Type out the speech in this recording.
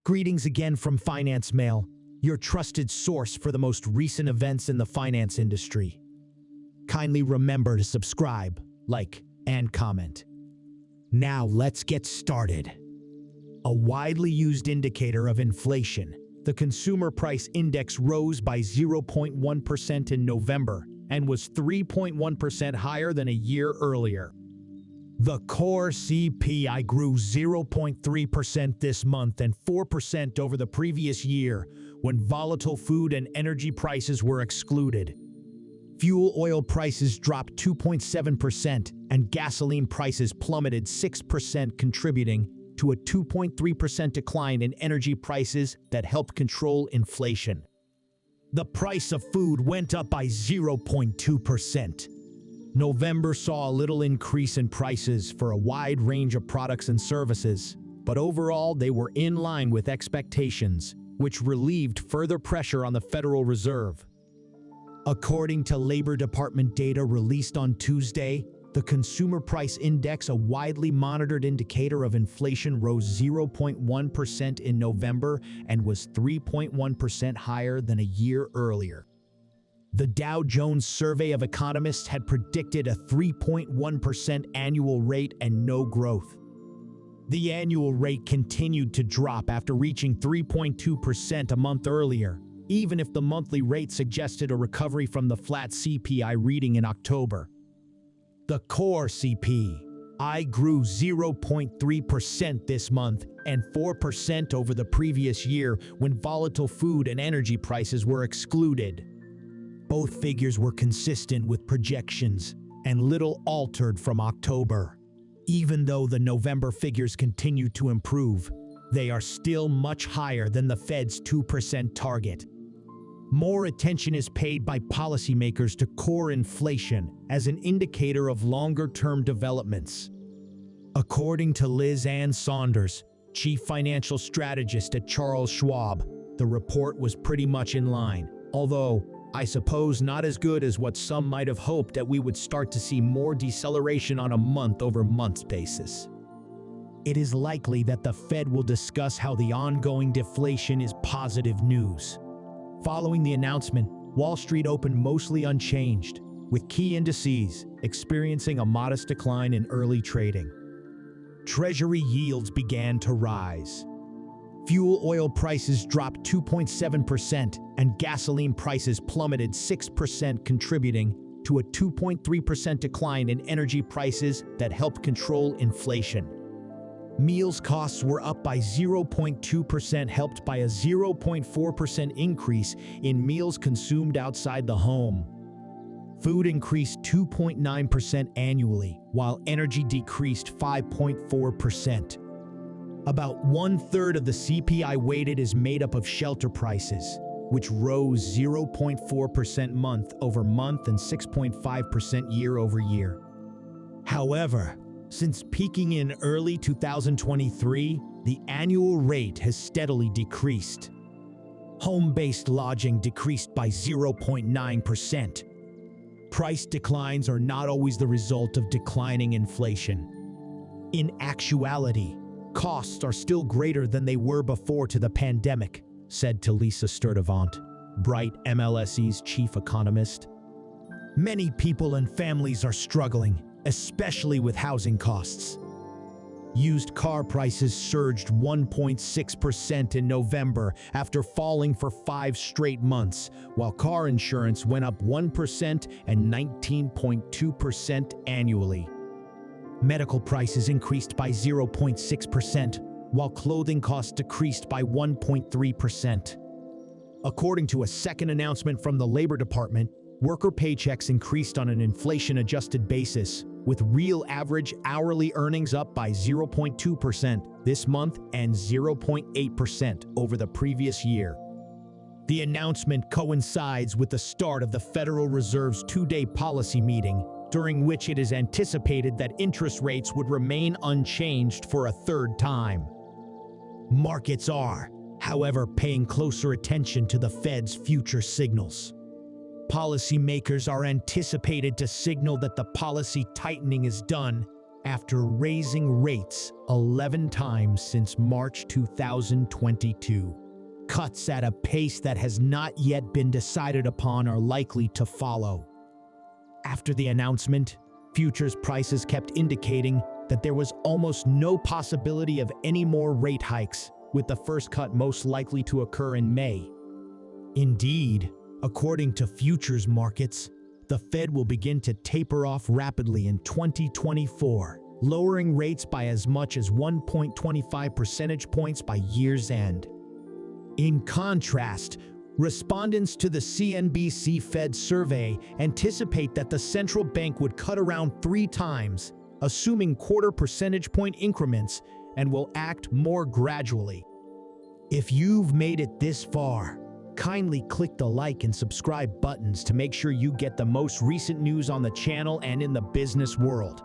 Greetings again from Finance Mail, your trusted source for the most recent events in the finance industry. Kindly remember to subscribe, like, and comment. Now let's get started. A widely used indicator of inflation, the Consumer Price Index rose by 0.1% in November and was 3.1% higher than a year earlier. The core CPI grew 0.3% this month and 4% over the previous year when volatile food and energy prices were excluded. Fuel oil prices dropped 2.7% and gasoline prices plummeted 6%, contributing to a 2.3% decline in energy prices that helped control inflation. The price of food went up by 0.2%. November saw a little increase in prices for a wide range of products and services, but overall they were in line with expectations, which relieved further pressure on the Federal Reserve. According to Labor Department data released on Tuesday, the Consumer Price Index, a widely monitored indicator of inflation, rose 0.1% in November and was 3.1% higher than a year earlier. The Dow Jones survey of economists had predicted a 3.1% annual rate and no growth. The annual rate continued to drop after reaching 3.2% a month earlier, even if the monthly rate suggested a recovery from the flat CPI reading in October. The core CPI grew 0.3% this month and 4% over the previous year when volatile food and energy prices were excluded. Both figures were consistent with projections and little altered from October. Even though the November figures continue to improve, they are still much higher than the Fed's 2% target. More attention is paid by policymakers to core inflation as an indicator of longer-term developments. According to Liz Ann Saunders, chief financial strategist at Charles Schwab, the report was pretty much in line, although I suppose not as good as what some might have hoped, that we would start to see more deceleration on a month-over-month basis. It is likely that the Fed will discuss how the ongoing deflation is positive news. Following the announcement, Wall Street opened mostly unchanged, with key indices experiencing a modest decline in early trading. Treasury yields began to rise. Fuel oil prices dropped 2.7% and gasoline prices plummeted 6%, contributing to a 2.3% decline in energy prices that helped control inflation. Meals costs were up by 0.2%, helped by a 0.4% increase in meals consumed outside the home. Food increased 2.9% annually, while energy decreased 5.4%. About 1/3 of the CPI weighted is made up of shelter prices, which rose 0.4% month over month and 6.5% year over year. However, since peaking in early 2023, the annual rate has steadily decreased. Home-based lodging decreased by 0.9%. Price declines are not always the result of declining inflation. In actuality, costs are still greater than they were before to the pandemic, said to Lisa Sturdivant, Bright MLSE's chief economist. Many people and families are struggling, especially with housing costs. Used car prices surged 1.6% in November after falling for 5 straight months, while car insurance went up 1% and 19.2% annually. Medical prices increased by 0.6%, while clothing costs decreased by 1.3%. According to a second announcement from the Labor Department, worker paychecks increased on an inflation-adjusted basis, with real average hourly earnings up by 0.2% this month and 0.8% over the previous year. The announcement coincides with the start of the Federal Reserve's 2-day policy meeting, during which it is anticipated that interest rates would remain unchanged for a third time. Markets are, however, paying closer attention to the Fed's future signals. Policymakers are anticipated to signal that the policy tightening is done after raising rates 11 times since March 2022. Cuts at a pace that has not yet been decided upon are likely to follow. After the announcement, futures prices kept indicating that there was almost no possibility of any more rate hikes, with the first cut most likely to occur in May. Indeed, according to futures markets, the Fed will begin to taper off rapidly in 2024, lowering rates by as much as 1.25 percentage points by year's end. In contrast, respondents to the CNBC Fed survey anticipate that the central bank would cut around 3 times, assuming quarter percentage point increments, and will act more gradually. If you've made it this far, kindly click the like and subscribe buttons to make sure you get the most recent news on the channel and in the business world.